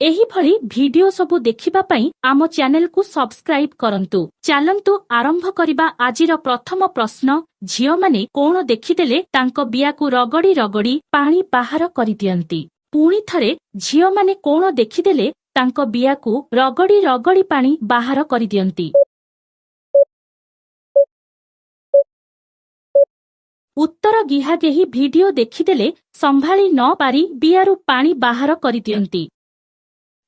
एही भली वीडियो सबु देखिबा पई आम चैनल को सब्सक्राइब करंतु। चलंतु आरंभ करिबा आजिर प्रथम प्रश्न। झियो माने कोण देखिदेले तांको बियाकु रगड़ी रगड़ी पानी बाहर करि दियंती। पुणी थरे झियो माने कोण देखिदेले तांको बियाकु रगड़ी रगड़ी पानी बाहर करि दियंती। उत्तर गिहागेही वीडियो देखिदेले संभाली न पारी बियारु पानी बाहर करि दियंती।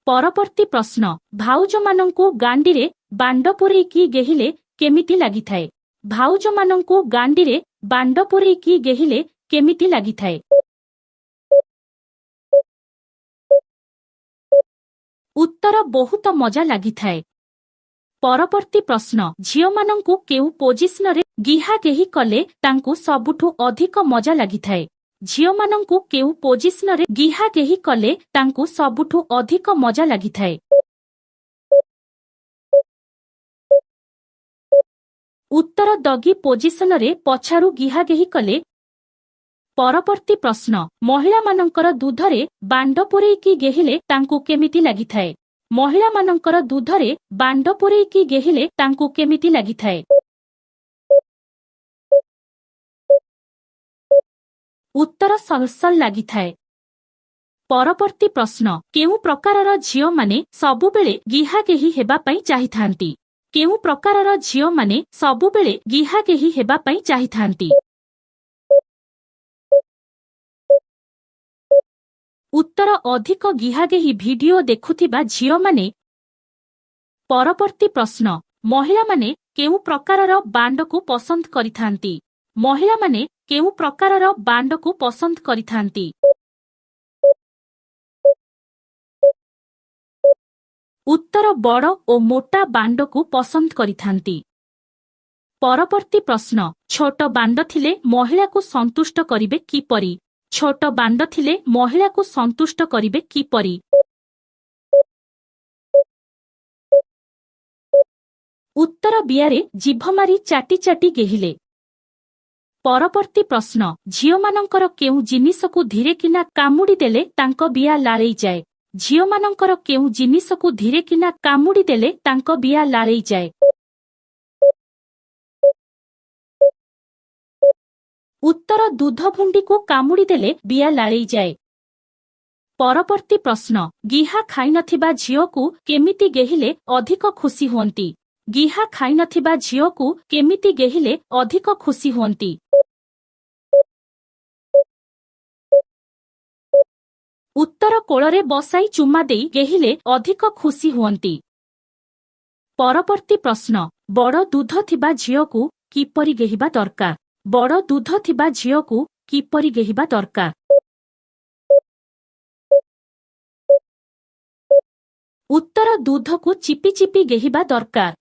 परवर्ती प्रश्न। भाउज मानंकु गांडीरे बांड पुरेइकी गेहिले केमिति लागिथाए? भाउज मानंकु गांडीरे बांड पुरेइकी गेहिले केमिति लागिथाए? उत्तर बहुत मजा लागिथाए। परवर्ती प्रश्न। झियो मानंकु केउ पोजिशन रे गिहा गेही कले तांकु सबुठु अधिक मजा लागिथाए? झियो मानंकु केउ पोजिशन रे गिहा गेही कले तांकु सबुठु अधिक मजा लागिथाए? उत्तर दगी पोजिशन रे पछारु गिहा गेही कले। परवर्ती प्रश्न। महिला मानंकर दूधरे बांड पुरेइकी गेहिले तांकु केमिति लागिथाए? महिला मानंकर दूधरे बांड पुरेइकी गेहिले तांकु केमिति लागिथाए? उत्तर सलसल लागिथाए। परवर्ती प्रश्न। केउ प्रकारर झियो माने सबुबेले गिहा गेही हेबा पई चाहिथांती? केउ प्रकारर झियो माने सबुबेले गिहा गेही हेबा पई चाहिथांती? उत्तर अधिक गिहागेही वीडियो देखुथिबा झियो माने। परवर्ती प्रश्न। महिला माने केउ प्रकारर बांड को पसंद करिथांती? महिला माने केउ प्रकारर बांड को पसंद करिथांती? उत्तर बड़ ओ मोटा बांड को पसंद करिथांती। परवर्ती प्रश्न। छोट बांड थिले महिला को संतुष्ट करिबे किपरि? छोट बांड थिले महिला को संतुष्ट करिबे किपरि? उत्तर बियारे जीभ मारी चाटी चाटी गेहिले। परवर्ती प्रश्न। झियो मानंकर केउ जिनिसकु धीरे किना कामुडी देले तांको बिया लारेई जाए? झियो मानंकर केउ जिनिसकु धीरे किना कामुडी देले तांको बिया लारेई जाए? उत्तर दूध भुंडी को कामुडी देले बिया लारेई जाए। परवर्ती प्रश्न। गिहा खाई नथिबा झियो को केमिति गेहिले अधिक खुशी हुअंती? गिहा खाई नथिबा झियो को केमिति गेहिले अधिक खुशी हुअंती? उत्तर कोଳରେ बसाई चुमा देई गेहिले अधिक खुशी हुअंती। परवर्ती प्रश्न। बड़ दूध थिबा झियो को किपरि गेहिबा दरकार? बड़ दूध थिबा झियो को किपरि गेहिबा दरकार? उत्तर दूध को चिपी चिपी गेहिबा दरकार।